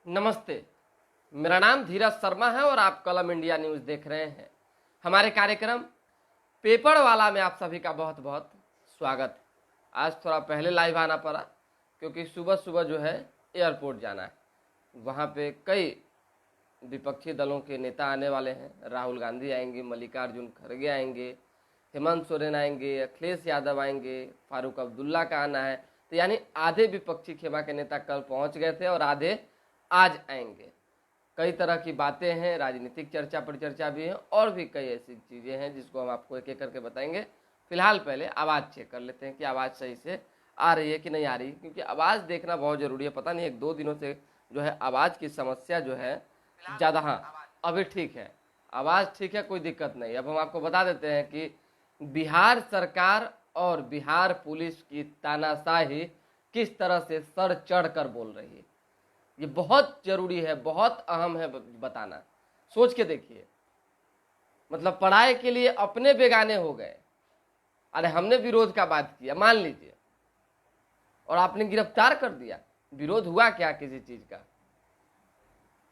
नमस्ते। मेरा नाम धीरज शर्मा है और आप कलम इंडिया न्यूज़ देख रहे हैं। हमारे कार्यक्रम पेपर वाला में आप सभी का बहुत बहुत स्वागत है। आज थोड़ा पहले लाइव आना पड़ा क्योंकि सुबह सुबह जो है एयरपोर्ट जाना है। वहाँ पे कई विपक्षी दलों के नेता आने वाले हैं। राहुल गांधी आएंगे, मल्लिकार्जुन खड़गे आएंगे, हेमंत सोरेन आएंगे, अखिलेश यादव आएंगे, फारूक अब्दुल्ला का आना है। तो यानी आधे विपक्षी खेमा के नेता कल पहुँच गए थे और आधे आज आएंगे। कई तरह की बातें हैं, राजनीतिक चर्चा पर चर्चा भी है और भी कई ऐसी चीज़ें हैं जिसको हम आपको एक एक करके बताएंगे। फिलहाल पहले आवाज़ चेक कर लेते हैं कि आवाज़ सही से आ रही है कि नहीं आ रही, क्योंकि आवाज़ देखना बहुत ज़रूरी है। पता नहीं एक दो दिनों से जो है आवाज़ की समस्या जो है ज़्यादा। हाँ, अभी ठीक है, आवाज़ ठीक है, कोई दिक्कत नहीं। अब हम आपको बता देते हैं कि बिहार सरकार और बिहार पुलिस की तानाशाही किस तरह से सर चढ़ कर बोल रही है। ये बहुत जरूरी है, बहुत अहम है बताना। सोच के देखिए, मतलब पढ़ाई के लिए अपने बेगाने हो गए। अरे हमने विरोध का बात किया मान लीजिए और आपने गिरफ्तार कर दिया। विरोध हुआ क्या किसी चीज का?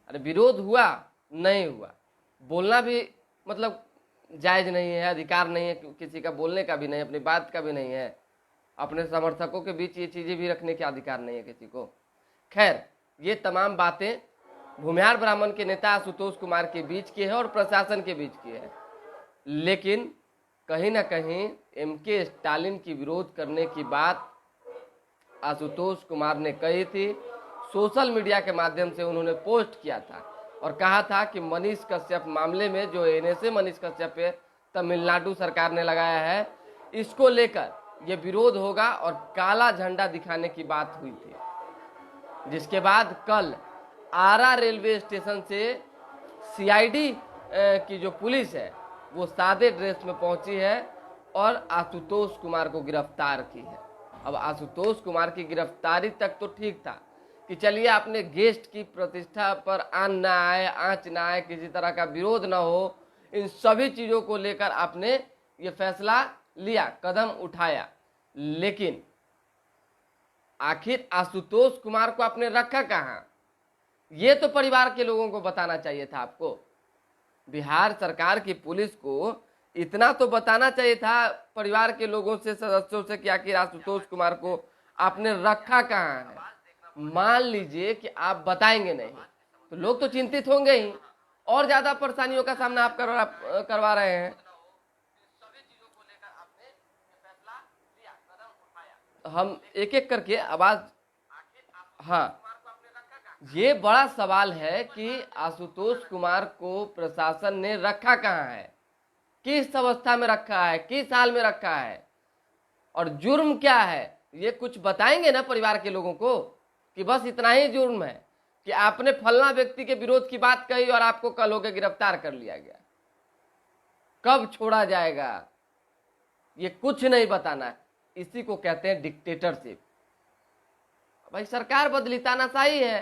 अरे विरोध हुआ नहीं हुआ, बोलना भी मतलब जायज नहीं है, अधिकार नहीं है किसी का, बोलने का भी नहीं, अपनी बात का भी नहीं है, अपने समर्थकों के बीच ये चीजें भी रखने का अधिकार नहीं है किसी को। खैर, ये तमाम बातें भूमिहार ब्राह्मण के नेता आशुतोष कुमार के बीच की है और प्रशासन के बीच की है। लेकिन कहीं ना कहीं एमके स्टालिन की विरोध करने की बात आशुतोष कुमार ने कही थी। सोशल मीडिया के माध्यम से उन्होंने पोस्ट किया था और कहा था कि मनीष कश्यप मामले में जो एनएसए मनीष कश्यप पे तमिलनाडु सरकार ने लगाया है, इसको लेकर ये विरोध होगा और काला झंडा दिखाने की बात हुई थी। जिसके बाद कल आरा रेलवे स्टेशन से सीआईडी की जो पुलिस है वो सादे ड्रेस में पहुंची है और आशुतोष कुमार को गिरफ्तार की है। अब आशुतोष कुमार की गिरफ्तारी तक तो ठीक था कि चलिए आपने गेस्ट की प्रतिष्ठा पर आन ना आए, आंच ना आए, किसी तरह का विरोध ना हो, इन सभी चीज़ों को लेकर आपने ये फैसला लिया, कदम उठाया। लेकिन आखिर आशुतोष कुमार को आपने रखा कहाँ? ये तो परिवार के लोगों को बताना चाहिए था आपको। बिहार सरकार की पुलिस को इतना तो बताना चाहिए था परिवार के लोगों से, सदस्यों से, कि आखिर आशुतोष कुमार को आपने रखा कहाँ है। मान लीजिए कि आप बताएंगे नहीं तो लोग तो चिंतित होंगे ही, और ज्यादा परेशानियों का सामना आप करवा रहे हैं। हम एक एक करके आवाज, हाँ, ये बड़ा सवाल है कि आशुतोष कुमार को प्रशासन ने रखा कहाँ है, किस अवस्था में रखा है, किस हाल में रखा है और जुर्म क्या है। ये कुछ बताएंगे ना परिवार के लोगों को कि बस इतना ही जुर्म है कि आपने फलना व्यक्ति के विरोध की बात कही और आपको कल होकर गिरफ्तार कर लिया गया। कब छोड़ा जाएगा ये कुछ नहीं बताना। इसी को कहते हैं डिक्टेटरशिप। भाई सरकार बदली, तानाशाही है।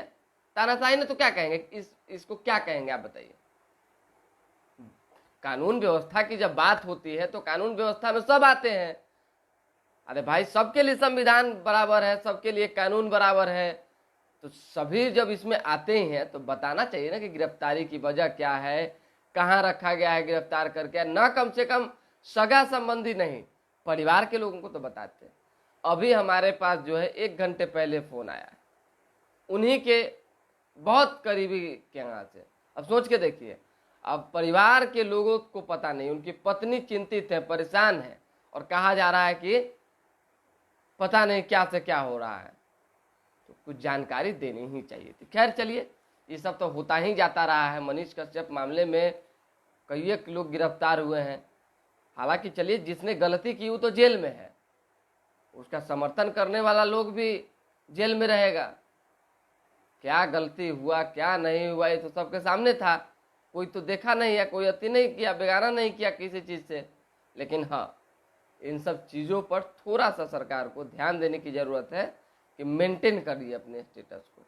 तानाशाही ने तो क्या कहेंगे, इसको क्या कहेंगे आप बताइए। कानून व्यवस्था की जब बात होती है तो कानून व्यवस्था में सब आते हैं। अरे भाई, सबके लिए संविधान बराबर है, सबके लिए कानून बराबर है, तो सभी जब इसमें आते ही हैं तो बताना चाहिए ना कि गिरफ्तारी की वजह क्या है, कहाँ रखा गया है गिरफ्तार करके। ना कम से कम सगा संबंधी नहीं, परिवार के लोगों को तो बताते हैं। अभी हमारे पास जो है 1 घंटे पहले फोन आया है उन्हीं के बहुत करीबी के यहाँ से। अब सोच के देखिए, अब परिवार के लोगों को पता नहीं, उनकी पत्नी चिंतित है, परेशान है और कहा जा रहा है कि पता नहीं क्या से क्या हो रहा है, तो कुछ जानकारी देनी ही चाहिए थी। खैर चलिए, ये सब तो होता ही जाता रहा है। मनीष कश्यप मामले में कई एक लोग गिरफ्तार हुए हैं। हालांकि चलिए, जिसने गलती की वो तो जेल में है, उसका समर्थन करने वाला लोग भी जेल में रहेगा। क्या गलती हुआ क्या नहीं हुआ ये तो सबके सामने था, कोई तो देखा नहीं है, कोई अति नहीं किया, बेगाना नहीं किया किसी चीज़ से। लेकिन हाँ, इन सब चीज़ों पर थोड़ा सा सरकार को ध्यान देने की ज़रूरत है कि मेंटेन करिए अपने स्टेटस को।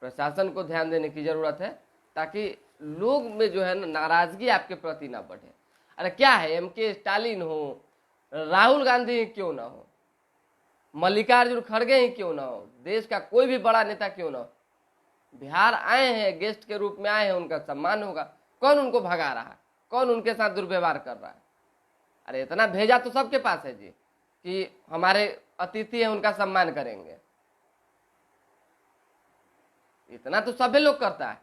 प्रशासन को ध्यान देने की ज़रूरत है ताकि लोग में जो है नाराज़गी आपके प्रति ना बढ़े। अरे क्या है, एमके स्टालिन हो, राहुल गांधी क्यों ना हो, मल्लिकार्जुन खड़गे ही क्यों ना हो, देश का कोई भी बड़ा नेता क्यों ना हो, बिहार आए हैं, गेस्ट के रूप में आए हैं, उनका सम्मान होगा। कौन उनको भगा रहा है, कौन उनके साथ दुर्व्यवहार कर रहा है? अरे इतना भेजा तो सबके पास है जी कि हमारे अतिथि हैं उनका सम्मान करेंगे, इतना तो सभी लोग करता है।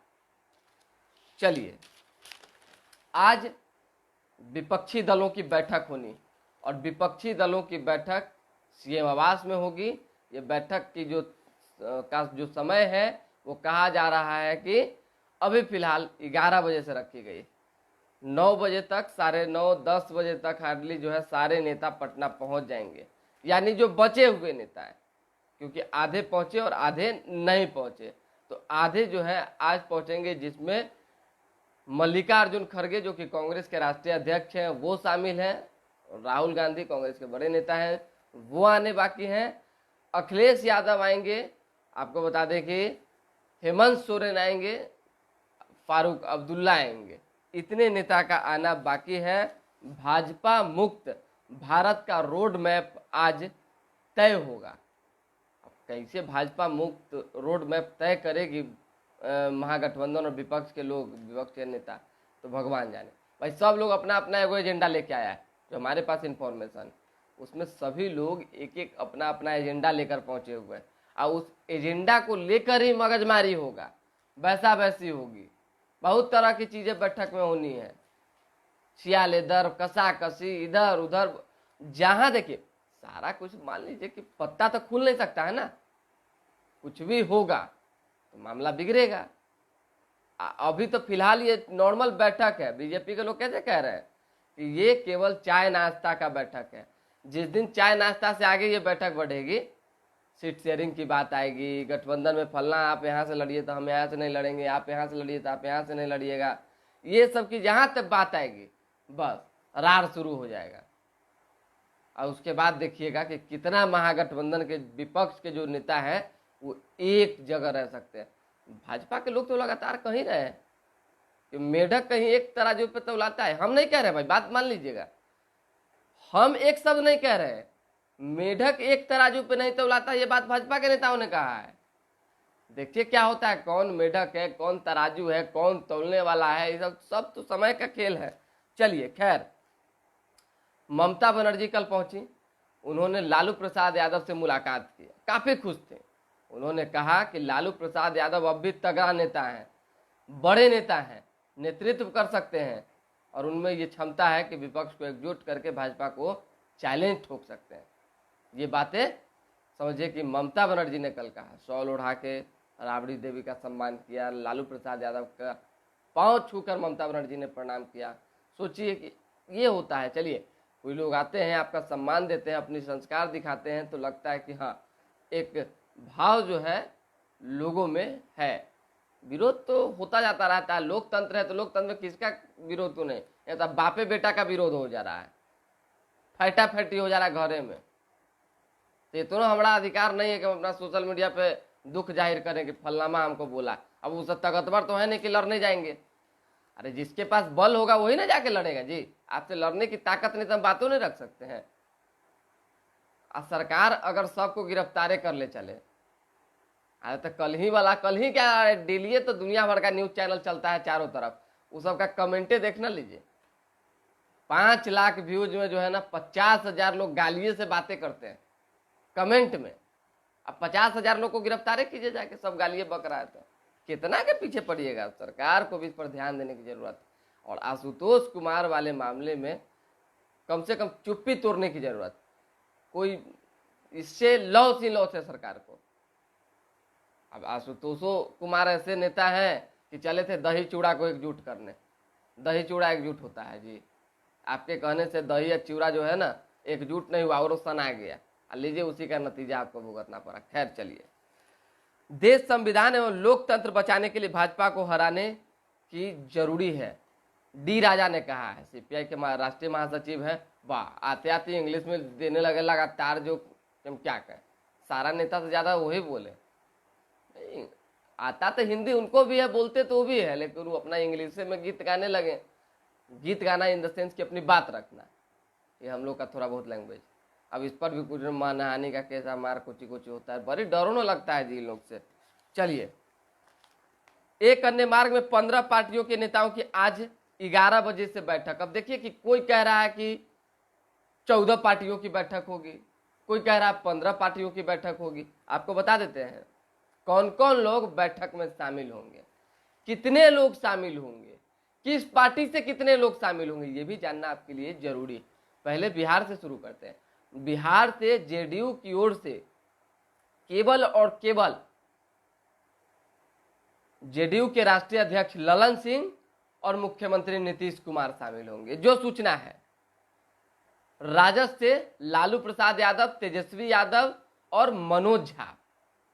चलिए, आज विपक्षी दलों की बैठक होनी, और विपक्षी दलों की बैठक सीएम आवास में होगी। ये बैठक की जो समय है वो कहा जा रहा है कि अभी फिलहाल 11 बजे से रखी गई। 9 बजे तक, 9:30 10 बजे तक हार्डली जो है सारे नेता पटना पहुंच जाएंगे, यानी जो बचे हुए नेता है, क्योंकि आधे पहुंचे और आधे नहीं पहुंचे। तो आधे जो है आज पहुंचेंगे, जिसमें मल्लिकार्जुन खड़गे जो कि कांग्रेस के राष्ट्रीय अध्यक्ष हैं वो शामिल हैं, राहुल गांधी कांग्रेस के बड़े नेता हैं वो आने बाकी हैं, अखिलेश यादव आएंगे, आपको बता दें कि हेमंत सोरेन आएंगे, फारूक अब्दुल्ला आएंगे, इतने नेता का आना बाकी है। भाजपा मुक्त भारत का रोड मैप आज तय होगा। अब कैसे भाजपा मुक्त रोड मैप तय करेगी महागठबंधन और विपक्ष के लोग, विपक्ष के नेता, तो भगवान जाने। भाई सब लोग अपना अपना एगो एजेंडा लेके आया है, जो हमारे पास इंफॉर्मेशन, उसमें सभी लोग एक एक अपना अपना एजेंडा लेकर पहुंचे हुए हैं, और उस एजेंडा को लेकर ही मगजमारी होगा, वैसा वैसी होगी, बहुत तरह की चीजें बैठक में होनी है, सियाले दर कसाकसी इधर उधर, जहां देखिए सारा कुछ, मान लीजिए कि पत्ता तो खुल नहीं सकता है ना, कुछ भी होगा तो मामला बिगड़ेगा। अभी तो फिलहाल ये नॉर्मल बैठक है। बीजेपी के लोग कैसे कह रहे हैं कि ये केवल चाय नाश्ता का बैठक है। जिस दिन चाय नाश्ता से आगे ये बैठक बढ़ेगी, सीट शेयरिंग की बात आएगी, गठबंधन में फलना आप यहाँ से लड़िए तो हम यहाँ से नहीं लड़ेंगे, आप यहाँ से लड़िए तो आप यहाँ से नहीं लड़िएगा, ये सब की जहाँ तक बात आएगी बस रार शुरू हो जाएगा। और उसके बाद देखिएगा कि कितना महागठबंधन के विपक्ष के जो नेता हैं वो एक जगह रह सकते हैं। भाजपा के लोग तो लगातार कहीं रहे हैं कि मेढक कहीं एक तराजू पे तौलाता है। हम नहीं कह रहे भाई, बात मान लीजिएगा, हम एक शब्द नहीं कह रहे, मेढक एक तराजू पे नहीं तौलाता, ये बात भाजपा के नेताओं ने कहा है। देखिए क्या होता है, कौन मेढक है, कौन तराजू है, कौन तौलने वाला है, ये सब तो समय का खेल है। चलिए खैर, ममता बनर्जी कल पहुंची, उन्होंने लालू प्रसाद यादव से मुलाकात की, काफी खुश थे। उन्होंने कहा कि लालू प्रसाद यादव अब भी तगड़ा नेता हैं, बड़े नेता हैं, नेतृत्व कर सकते हैं, और उनमें ये क्षमता है कि विपक्ष को एकजुट करके भाजपा को चैलेंज ठोक सकते हैं। ये बातें समझिए कि ममता बनर्जी ने कल कहा। शॉल ओढ़ा के राबड़ी देवी का सम्मान किया, लालू प्रसाद यादव का पांव छूकर ममता बनर्जी ने प्रणाम किया। सोचिए कि ये होता है। चलिए, कोई लोग आते हैं, आपका सम्मान देते हैं, अपनी संस्कार दिखाते हैं, तो लगता है कि हाँ एक भाव जो है लोगों में है। विरोध तो होता जाता रहता है, लोकतंत्र है तो लोकतंत्र में किसका विरोध तो नहीं, या तो बापे बेटा का विरोध हो जा रहा है, फैटा फैटी हो जा रहा है घरे में, तो ये तो हमारा अधिकार नहीं है कि हम अपना सोशल मीडिया पे दुख जाहिर करें कि फलाना हमको बोला। अब उस ताकतवर तो है नहीं कि लड़ने जाएंगे। अरे जिसके पास बल होगा वही ना जाके लड़ेगा जी, आपसे लड़ने की ताकत नहीं तो हम बातों नहीं रख सकते हैं। सरकार अगर सबको गिरफ्तारे कर ले चले, अरे तो कल ही क्या, डेली तो दुनिया भर का न्यूज चैनल चलता है चारों तरफ, उस सब का कमेंटे देखना लीजिए। 5 लाख व्यूज में जो है ना 50,000 लोग गालिए से बातें करते हैं कमेंट में। अब 50,000 लोग को गिरफ्तार कीजिए जाके, सब गालिए बक रहा है, तो कितना के पीछे पड़िएगा। सरकार को भी इस पर ध्यान देने की जरूरत है, और आशुतोष कुमार वाले मामले में कम से कम चुप्पी तोड़ने की जरूरत। कोई इससे लॉस ही लॉस है सरकार को। अब आशुतोष कुमार ऐसे नेता हैं कि चले थे दही चूड़ा को एकजुट करने, दही चूड़ा एकजुट होता है जी, आपके कहने से दही या चूड़ा जो है ना एकजुट नहीं हुआ और सना गया, लीजिए उसी का नतीजा आपको भुगतना पड़ा। खैर चलिए, देश संविधान एवं लोकतंत्र बचाने के लिए भाजपा को हराने की जरूरी है, डी राजा ने कहा है। सीपीआई के राष्ट्रीय महासचिव है। वाह, आते आते इंग्लिश में देने लगे लगातार, जो हम क्या कहें, सारा नेता से ज्यादा वही बोले। नहीं आता तो हिंदी उनको भी है, बोलते तो वो भी है, लेकिन वो अपना इंग्लिश में गीत गाने लगे। गीत गाना इन द सेंस की अपनी बात रखना, ये हम लोग का थोड़ा बहुत लैंग्वेज। अब इस पर भी कुछ मानहानि का केस, हमारा कुछ होता है, बड़ी डरोनो लगता है जी लोग से। चलिए, एक अन्य मार्ग में 15 पार्टियों के नेताओं की आज 11 बजे से बैठक। अब देखिए कि कोई कह रहा है कि 14 पार्टियों की बैठक होगी, कोई कह रहा है 15 पार्टियों की बैठक होगी। आपको बता देते हैं कौन कौन लोग बैठक में शामिल होंगे, कितने लोग शामिल होंगे, किस पार्टी से कितने लोग शामिल होंगे, ये भी जानना आपके लिए जरूरी है। पहले बिहार से शुरू करते हैं। बिहार से जेडीयू की ओर से केवल और केवल जेडीयू के राष्ट्रीय अध्यक्ष ललन सिंह और मुख्यमंत्री नीतीश कुमार शामिल होंगे, जो सूचना है। राजद से लालू प्रसाद यादव, तेजस्वी यादव और मनोज झा,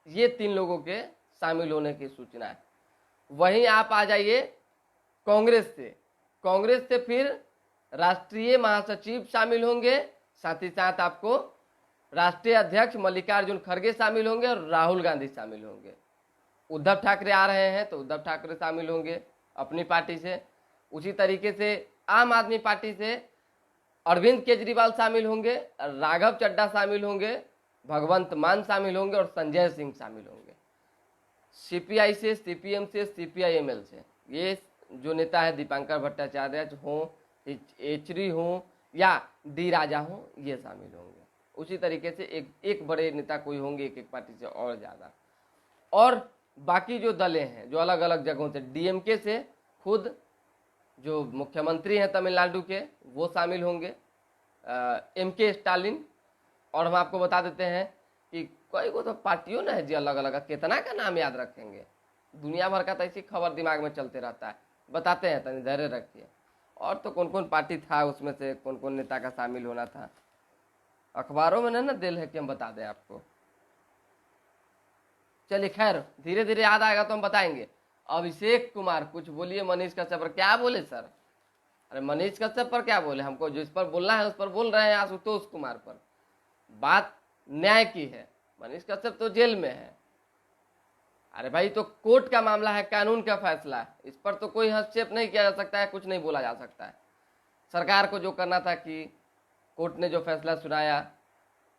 ये 3 लोगों के शामिल होने की सूचना है। वहीं आप आ जाइए कांग्रेस से। कांग्रेस से फिर राष्ट्रीय महासचिव शामिल होंगे, साथ ही साथ आपको राष्ट्रीय अध्यक्ष मल्लिकार्जुन खड़गे शामिल होंगे और राहुल गांधी शामिल होंगे। उद्धव ठाकरे आ रहे हैं तो उद्धव ठाकरे शामिल होंगे अपनी पार्टी से। उसी तरीके से आम आदमी पार्टी से अरविंद केजरीवाल शामिल होंगे, राघव चड्ढा शामिल होंगे, भगवंत मान शामिल होंगे और संजय सिंह शामिल होंगे। सीपीआई से, सीपीएम से, सीपीआईएमएल से ये जो नेता है दीपांकर भट्टाचार्य हो, एचरी हो या डी राजा हो, ये शामिल होंगे। उसी तरीके से एक बड़े नेता कोई होंगे एक पार्टी से और ज़्यादा। और बाकी जो दलें हैं जो अलग अलग जगहों से, डीएमके से खुद जो मुख्यमंत्री हैं तमिलनाडु के वो शामिल होंगे, एमके स्टालिन। और हम आपको बता देते हैं कि कई को तो पार्टियों ना है जी अलग अलग, कितना का नाम याद रखेंगे, दुनिया भर का तो ऐसी खबर दिमाग में चलते रहता है। बताते हैं, तनी धैर्य रखिए। और तो कौन कौन पार्टी था उसमें से, कौन कौन नेता का शामिल होना था, अखबारों में ना दिल है कि हम बता दें आपको। चलिए खैर, धीरे धीरे याद आएगा तो हम बताएंगे। अभिषेक कुमार, कुछ बोलिए। मनीष कश्यप पर क्या बोले सर? अरे मनीष कश्यप पर क्या बोले, हमको जिस पर बोलना है उस पर बोल रहे हैं। आशुतोष कुमार पर बात न्याय की है, मनीष कश्यप तो जेल में है। अरे भाई, तो कोर्ट का मामला है, कानून का फैसला है, इस पर तो कोई हस्तक्षेप नहीं किया जा सकता है, कुछ नहीं बोला जा सकता है। सरकार को जो करना था कि कोर्ट ने जो फैसला सुनाया,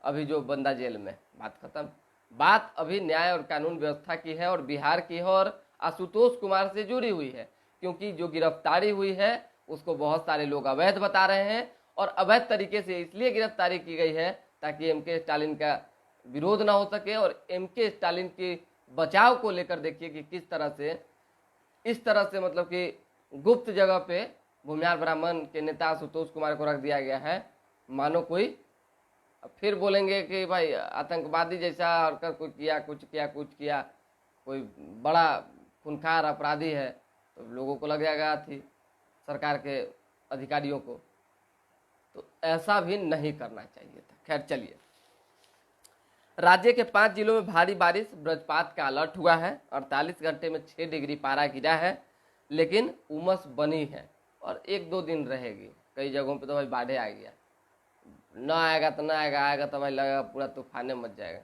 अभी जो बंदा जेल में, बात खत्म। बात अभी न्याय और कानून व्यवस्था की है और बिहार की है और आशुतोष कुमार से जुड़ी हुई है। क्योंकि जो गिरफ्तारी हुई है उसको बहुत सारे लोग अवैध बता रहे हैं, और अवैध तरीके से इसलिए गिरफ्तारी की गई है ताकि एमके स्टालिन का विरोध ना हो सके। और एमके स्टालिन के बचाव को लेकर देखिए कि किस तरह से, इस तरह से मतलब कि गुप्त जगह पे भूमिहार ब्राह्मण के नेता आशुतोष कुमार को रख दिया गया है, मानो कोई फिर बोलेंगे कि भाई आतंकवादी जैसा हरकत कुछ किया, कोई बड़ा खूंखार अपराधी है, तो लोगों को लग जाएगा थी सरकार के अधिकारियों को। तो ऐसा भी नहीं करना चाहिए था। खैर चलिए, राज्य के 5 जिलों में भारी बारिश, वज्रपात का अलर्ट हुआ है। 48 घंटे में 6 डिग्री पारा गिरा है, लेकिन उमस बनी है और 1-2 दिन रहेगी। कई जगहों पे तो भाई बाढ़े आ गया, ना आएगा तो ना आएगा, आएगा तो भाई लगेगा पूरा तूफाने मच जाएगा।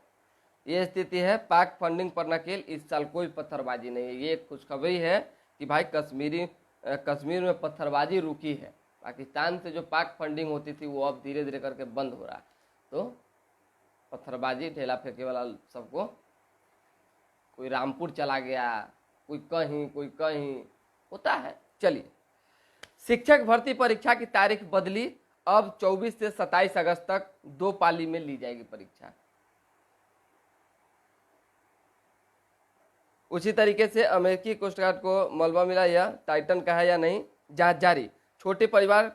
ये स्थिति है। पाक फंडिंग पर नकेल, इस साल कोई पत्थरबाजी नहीं है। ये खुशखबरी है कि भाई कश्मीर में पत्थरबाजी रुकी है। पाकिस्तान से जो पाक फंडिंग होती थी वो अब धीरे धीरे करके बंद हो रहा है। तो पत्थरबाजी, ठेला फेंके वाला सबको, कोई रामपुर चला गया, कोई कहीं होता है। चलिए, शिक्षक भर्ती परीक्षा की तारीख बदली, अब 24 से 27 अगस्त तक 2 पाली में ली जाएगी परीक्षा। उसी तरीके से अमेरिकी कोस्ट गार्ड को मलबा मिला, या टाइटन का है या नहीं, जांच जारी। छोटे परिवार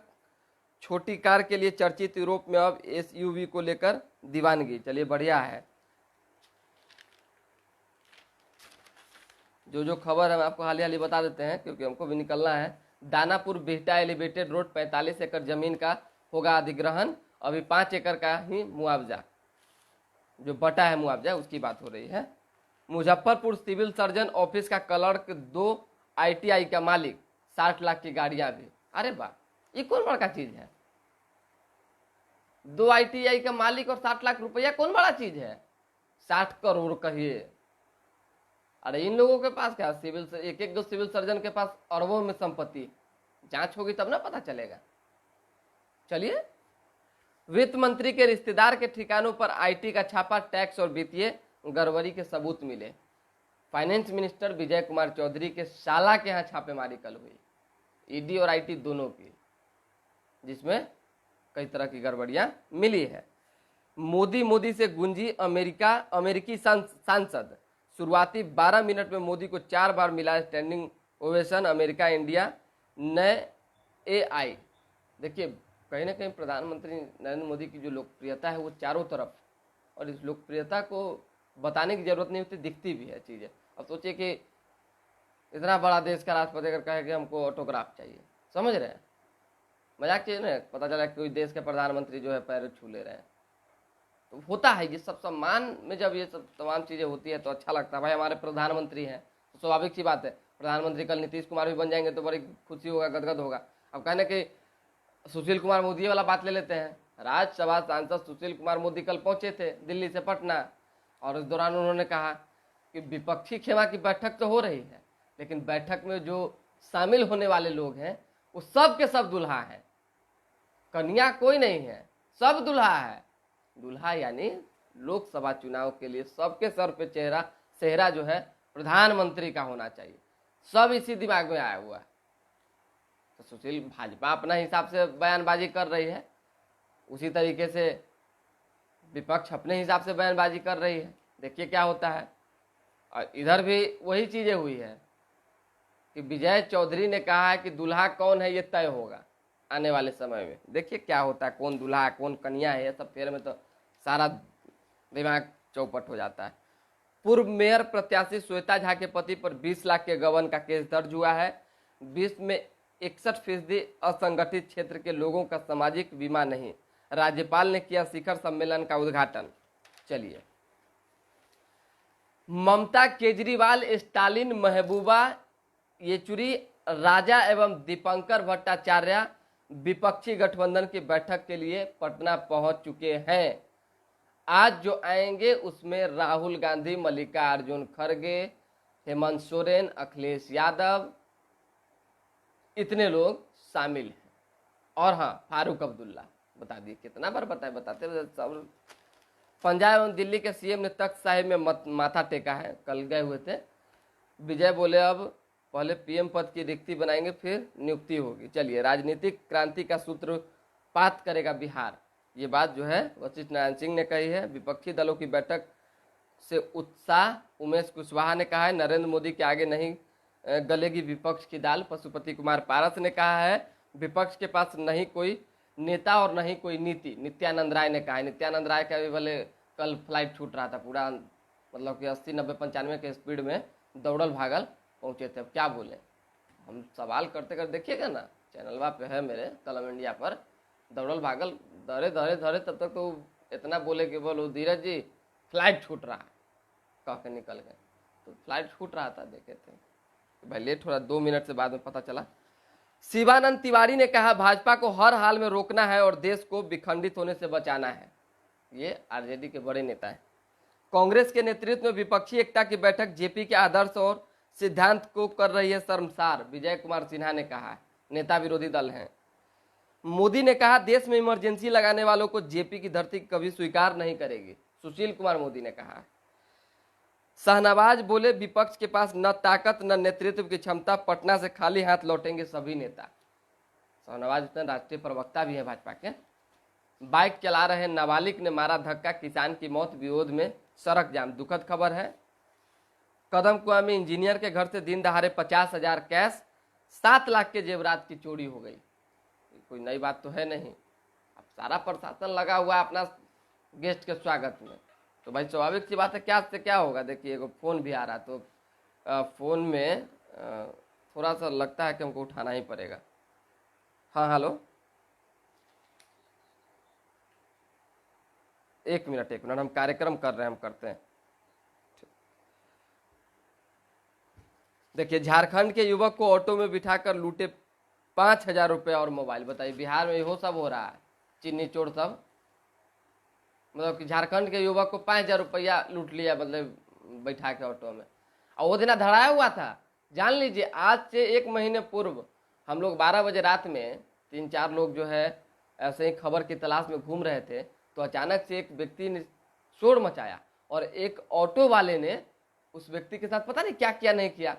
छोटी कार के लिए चर्चित यूरोप में अब एसयूवी को लेकर दीवानगी। चलिए बढ़िया है। जो खबर हम आपको हाल ही बता देते हैं क्योंकि हमको भी निकलना है। दानापुर बिहटा एलिवेटेड रोड 45 एकड़ जमीन का होगा अधिग्रहण। अभी 5 एकड़ का ही मुआवजा, जो बटा है मुआवजा, उसकी बात हो रही है। मुजफ्फरपुर सिविल सर्जन ऑफिस का क्लर्क, 2 आईटीआई का मालिक, 60 लाख की गाड़ियां भी। अरे वाह, ये कौन बड़ा चीज है? 2 आईटीआई का मालिक और 60 लाख रुपया कौन बड़ा चीज है? 60 करोड़ कहिए। अरे इन लोगों के पास क्या, सिविल से एक 2 सिविल सर्जन के पास अरबों में संपत्ति। जांच होगी तब ना पता चलेगा। चलिए, वित्त मंत्री के रिश्तेदार के ठिकानों पर आईटी का छापा, टैक्स और वित्तीय गड़बड़ी के सबूत मिले। फाइनेंस मिनिस्टर विजय कुमार चौधरी के साला के यहाँ छापेमारी कल हुई, ईडी और आईटी दोनों की, जिसमें कई तरह की गड़बड़ियां मिली है। मोदी से गूंजी अमेरिकी सांसद, शुरुआती 12 मिनट में मोदी को 4 बार मिला स्टैंडिंग ओवेशन। अमेरिका इंडिया नए AI, देखिए कहीं ना कहीं प्रधानमंत्री नरेंद्र मोदी की जो लोकप्रियता है वो चारों तरफ, और इस लोकप्रियता को बताने की जरूरत नहीं होती, दिखती भी है चीज़ें। अब सोचिए कि इतना बड़ा देश का राष्ट्रपति अगर कहे कि हमको ऑटोग्राफ चाहिए, समझ रहे हैं, मजाक चीज़ ना, पता चला कोई देश के प्रधानमंत्री जो है पैर छू ले रहे हैं, तो होता है ये सब। सम्मान में जब ये सब तमाम चीज़ें होती है तो अच्छा लगता है, भाई हमारे प्रधानमंत्री हैं, तो स्वाभाविक सी बात है, प्रधानमंत्री कल नीतीश कुमार भी बन जाएंगे तो बड़ी खुशी होगा, गदगद होगा। अब कहने कि सुशील कुमार मोदी वाला बात ले लेते हैं, राज्यसभा सांसद सुशील कुमार मोदी कल पहुंचे थे दिल्ली से पटना, और इस दौरान उन्होंने कहा कि विपक्षी खेमा की बैठक तो हो रही है, लेकिन बैठक में जो शामिल होने वाले लोग हैं वो सब के सब दुल्हा हैं, कन्या कोई नहीं है, सब दुल्हा है। दुल्हा यानी लोकसभा चुनाव के लिए सबके सर पे सेहरा जो है प्रधानमंत्री का होना चाहिए, सब इसी दिमाग में आया हुआ है। तो सुशील, भाजपा अपना हिसाब से बयानबाजी कर रही है, उसी तरीके से विपक्ष अपने हिसाब से बयानबाजी कर रही है, देखिए क्या होता है। और इधर भी वही चीजें हुई है कि विजय चौधरी ने कहा है कि दूल्हा कौन है ये तय होगा आने वाले समय में, देखिए क्या होता है, कौन दूल्हा है कौन कन्या है, ये सब फेर में तो सारा दिमाग चौपट हो जाता है। पूर्व मेयर प्रत्याशी श्वेता झा के पति पर 20 लाख के गबन का केस दर्ज हुआ है। 20 में 61% असंगठित क्षेत्र के लोगों का सामाजिक बीमा नहीं। राज्यपाल ने किया शिखर सम्मेलन का उद्घाटन। चलिए, ममता, केजरीवाल, स्टालिन, महबूबा येचुरी, राजा एवं दीपंकर भट्टाचार्य विपक्षी गठबंधन की बैठक के लिए पटना पहुंच चुके हैं। आज जो आएंगे उसमें राहुल गांधी, मल्लिकार्जुन खड़गे, हेमंत सोरेन, अखिलेश यादव, इतने लोग शामिल हैं। और हाँ, फारूक अब्दुल्ला, बता दिए कितना बार बताते सब। पंजाब एवं दिल्ली के सीएम ने तख्त साहिब में माथा टेका है, कल गए हुए थे। विजय बोले अब पहले पीएम पद की रिक्ति बनाएंगे फिर नियुक्ति होगी। चलिए, राजनीतिक क्रांति का सूत्रपात करेगा बिहार, ये बात जो है वशिष्ठ नारायण सिंह ने कही है। विपक्षी दलों की बैठक से उत्साह, उमेश कुशवाहा ने कहा है। नरेंद्र मोदी के आगे नहीं गलेगी विपक्ष की दाल, पशुपति कुमार पारस ने कहा है। विपक्ष के पास नहीं कोई नेता और नहीं कोई नीति, नित्यानंद राय ने कहा है। नित्यानंद राय का भी भले कल फ्लाइट छूट रहा था पूरा, मतलब कि 80, 90, 95 के स्पीड में दौड़ल भागल पहुंचे थे। अब क्या बोले, हम सवाल करते करते देखिएगा ना, चैनलवा पे है मेरे कलम इंडिया पर, दौड़ल भागल धरे धरे धरे, तब तक तो इतना बोले कि बोलो धीरज जी फ्लाइट छूट रहा है, कह के निकल गए। तो फ्लाइट छूट रहा था, देखे थे भाई, लेट हो रहा, 2 मिनट से बाद में पता चला। शिवानंद तिवारी ने कहा भाजपा को हर हाल में रोकना है और देश को विखंडित होने से बचाना है। ये आरजेडी के बड़े नेता हैं। कांग्रेस के नेतृत्व में विपक्षी एकता की बैठक जेपी के आदर्श और सिद्धांत को कर रही है शर्मसार, विजय कुमार सिन्हा ने कहा है। नेता विरोधी दल हैं। मोदी ने कहा देश में इमरजेंसी लगाने वालों को जेपी की धरती कभी स्वीकार नहीं करेगी, सुशील कुमार मोदी ने कहा। शाहनवाज बोले विपक्ष के पास न ताकत न नेतृत्व की क्षमता, पटना से खाली हाथ लौटेंगे सभी नेता। शाहनवाज राष्ट्रीय प्रवक्ता भी है भाजपा के। बाइक चला रहे नाबालिग ने मारा धक्का, किसान की मौत, विरोध में सड़क जाम, दुखद खबर है। कदमकुआं में इंजीनियर के घर से दिन दहाड़े 50,000 कैश, 7 लाख के जेवरात की चोरी हो गई। कोई नई बात तो है नहीं। अब सारा प्रशासन लगा हुआ है अपना गेस्ट के स्वागत में, तो भाई स्वाभाविक सी बात है, क्या से क्या होगा। देखिए एगो फोन भी आ रहा है, तो फोन में थोड़ा सा लगता है कि हमको उठाना ही पड़ेगा। हाँ हेलो, एक मिनट, हम कार्यक्रम कर रहे हैं, हम करते हैं। देखिए, झारखंड के युवक को ऑटो में बिठाकर लूटे 5,000 रुपये और मोबाइल। बताइए, बिहार में वो सब हो रहा है, चिन्नी चोर सब, मतलब कि झारखंड के युवक को 5,000 रुपया लूट लिया, मतलब बैठा के ऑटो में। और वो दिन धड़ाया हुआ था, जान लीजिए। आज से 1 महीने पूर्व हम लोग 12 बजे रात में 3-4 लोग जो है ऐसे ही खबर की तलाश में घूम रहे थे, तो अचानक से एक व्यक्ति ने शोर मचाया और एक ऑटो वाले ने उस व्यक्ति के साथ पता नहीं क्या किया नहीं किया,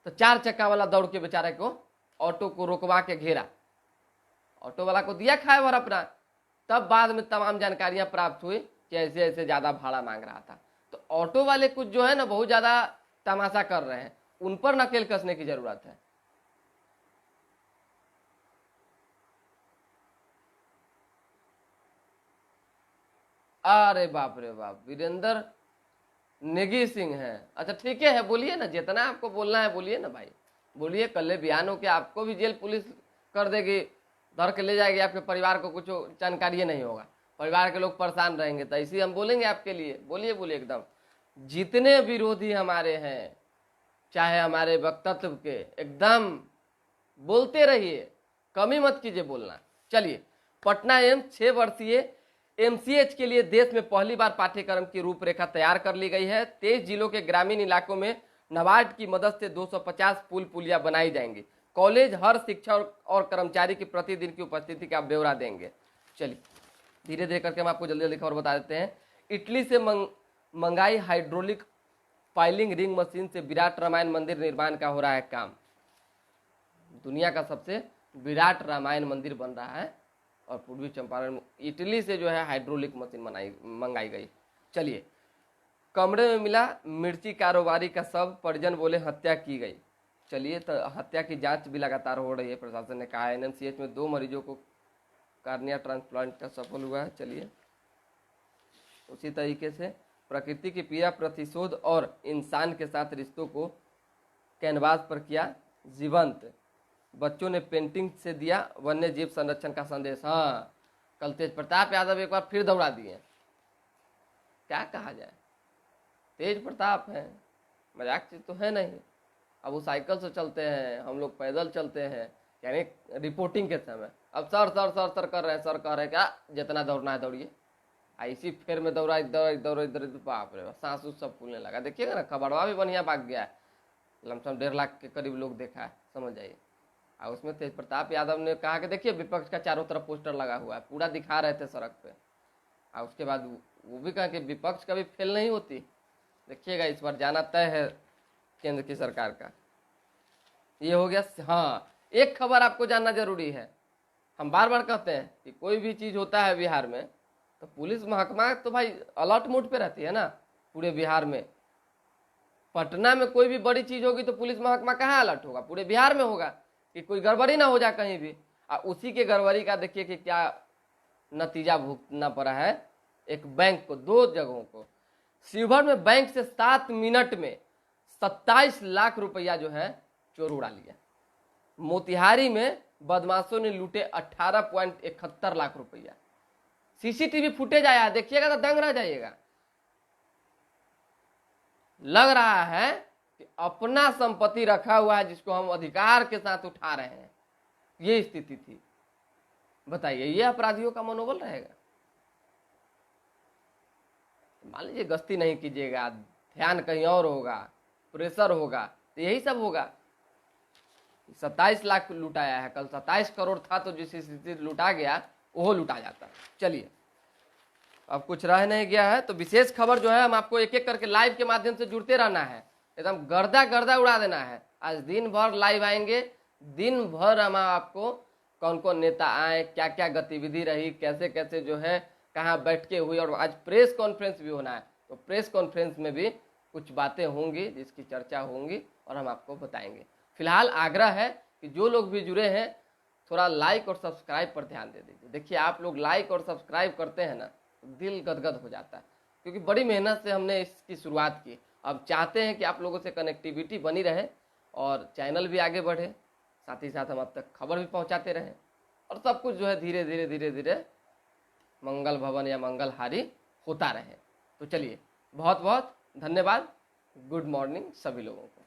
तो 4 चक्का वाला दौड़ के बेचारे को ऑटो को रोकवा के घेरा, ऑटो वाला को दिया खाए भर अपना। तब बाद में तमाम जानकारियां प्राप्त हुई कि ऐसे ऐसे ज्यादा भाड़ा मांग रहा था। तो ऑटो वाले कुछ जो है ना बहुत ज्यादा तमाशा कर रहे हैं, उन पर नकेल कसने की जरूरत है। अरे बाप रे बाप, वीरेंद्र नेगी सिंह है। अच्छा ठीक है, बोलिए ना, जितना आपको बोलना है बोलिए ना भाई, बोलिए। कल बयान हो के आपको भी जेल पुलिस कर देगी, धर के ले जाएगी, आपके परिवार को कुछ जानकारी नहीं होगा, परिवार के लोग परेशान रहेंगे। तो इसी हम बोलेंगे आपके लिए, बोलिए बोलिए एकदम। जितने विरोधी हमारे हैं, चाहे हमारे वक्तव्य के, एकदम बोलते रहिए, कमी मत कीजिए बोलना। चलिए, पटना एम्स 6 वर्षीय एमसीएच के लिए देश में पहली बार पाठ्यक्रम की रूपरेखा तैयार कर ली गई है। 23 जिलों के ग्रामीण इलाकों में नाबार्ड की मदद से 250 पुल पुलिया बनाई जाएंगी। कॉलेज हर शिक्षक और कर्मचारी की प्रतिदिन की उपस्थिति का ब्यौरा देंगे। चलिए धीरे धीरे करके हम आपको जल्दी जल्दी खबर बता देते हैं। इटली से मंगाई हाइड्रोलिक फाइलिंग रिंग मशीन से विराट रामायण मंदिर निर्माण का हो रहा है काम। दुनिया का सबसे विराट रामायण मंदिर बन रहा है और पूर्वी चंपारण इटली से जो है हाइड्रोलिक मशीन मंगाई गई। चलिए, कमरे में मिला मिर्ची कारोबारी का शव, परिजन बोले हत्या की गई। चलिए, तो हत्या की जांच भी लगातार हो रही है, प्रशासन ने कहा है। एनएमसीएच में 2 मरीजों को कार्निया ट्रांसप्लांट का सफल हुआ है। चलिए, उसी तरीके से प्रकृति की पीड़ा, प्रतिशोध और इंसान के साथ रिश्तों को कैनवास पर किया जीवंत। बच्चों ने पेंटिंग से दिया वन्य जीव संरक्षण का संदेश। हाँ, कल तेज प्रताप यादव एक बार फिर दौड़ा दिए। क्या कहा जाए, तेज प्रताप है, मजाक चीज तो है नहीं। अब वो साइकिल से चलते हैं, हम लोग पैदल चलते हैं, यानी रिपोर्टिंग के समय। अब सर सर सर सर कर रहे हैं, सर कह रहे हैं क्या जितना दौड़ना है दौड़िए। इसी फेर में दौड़ा इधर इधर, बाप रे, सांस उस सब फूलने लगा। देखिएगा ना, खबरवा भी बढ़िया भाग गया है, लमसम 1.5 लाख के करीब लोग देखा है, समझ जाइए। और उसमें तेज प्रताप यादव ने कहा कि देखिए विपक्ष का चारों तरफ पोस्टर लगा हुआ है, पूरा दिखा रहे थे सड़क पे। और उसके बाद वो भी कहा कि विपक्ष कभी फेल नहीं होती। देखिएगा इस बार जाना तय है केंद्र की सरकार का। ये हो गया। हाँ, एक खबर आपको जानना जरूरी है। हम बार बार कहते हैं कि कोई भी चीज होता है बिहार में तो पुलिस महकमा तो भाई अलर्ट मोड पे रहती है ना पूरे बिहार में। पटना में कोई भी बड़ी चीज होगी तो पुलिस महकमा कहाँ अलर्ट होगा, पूरे बिहार में होगा कि कोई गड़बड़ी ना हो जाए कहीं भी। और उसी के गड़बड़ी का देखिए कि क्या नतीजा भुगतना पड़ा है। एक बैंक को, 2 जगहों को, शिवहर में बैंक से 7 मिनट में 27 लाख रुपया जो है चोर उड़ा लिया। मोतिहारी में बदमाशों ने लूटे 18.71 लाख रुपया। सीसीटीवी फुटेज आया है, देखिएगा तो दंग रह जाइएगा। लग रहा है कि अपना संपत्ति रखा हुआ है जिसको हम अधिकार के साथ उठा रहे हैं, ये स्थिति थी। बताइए, ये अपराधियों का मनोबल रहेगा? मान लीजिए गश्ती नहीं कीजिएगा, ध्यान कहीं और होगा, प्रेशर होगा, तो यही सब होगा। 27 लाख लुटाया है, कल 27 करोड़ था तो जिस स्थिति लुटा गया वो लुटा जाता। चलिए, अब कुछ रह नहीं गया है तो विशेष खबर जो है हम आपको एक एक करके लाइव के माध्यम से जुड़ते रहना है, एकदम गर्दा गर्दा उड़ा देना है। आज दिन भर लाइव आएंगे, दिन भर हम आपको कौन कौन नेता आए, क्या क्या गतिविधि रही, कैसे कैसे जो है कहाँ बैठ के हुई, और आज प्रेस कॉन्फ्रेंस भी होना है तो प्रेस कॉन्फ्रेंस में भी कुछ बातें होंगी जिसकी चर्चा होंगी और हम आपको बताएंगे। फिलहाल आग्रह है कि जो लोग भी जुड़े हैं थोड़ा लाइक और सब्सक्राइब पर ध्यान दे दीजिए। देखिए, आप लोग लाइक और सब्सक्राइब करते हैं ना तो दिल गदगद हो जाता है, क्योंकि बड़ी मेहनत से हमने इसकी शुरुआत की। अब चाहते हैं कि आप लोगों से कनेक्टिविटी बनी रहे और चैनल भी आगे बढ़े, साथ ही साथ हम अब तक खबर भी पहुंचाते रहें और सब कुछ जो है धीरे धीरे धीरे धीरे मंगल भवन या मंगलहारी होता रहे। तो चलिए, बहुत बहुत धन्यवाद। गुड मॉर्निंग सभी लोगों को।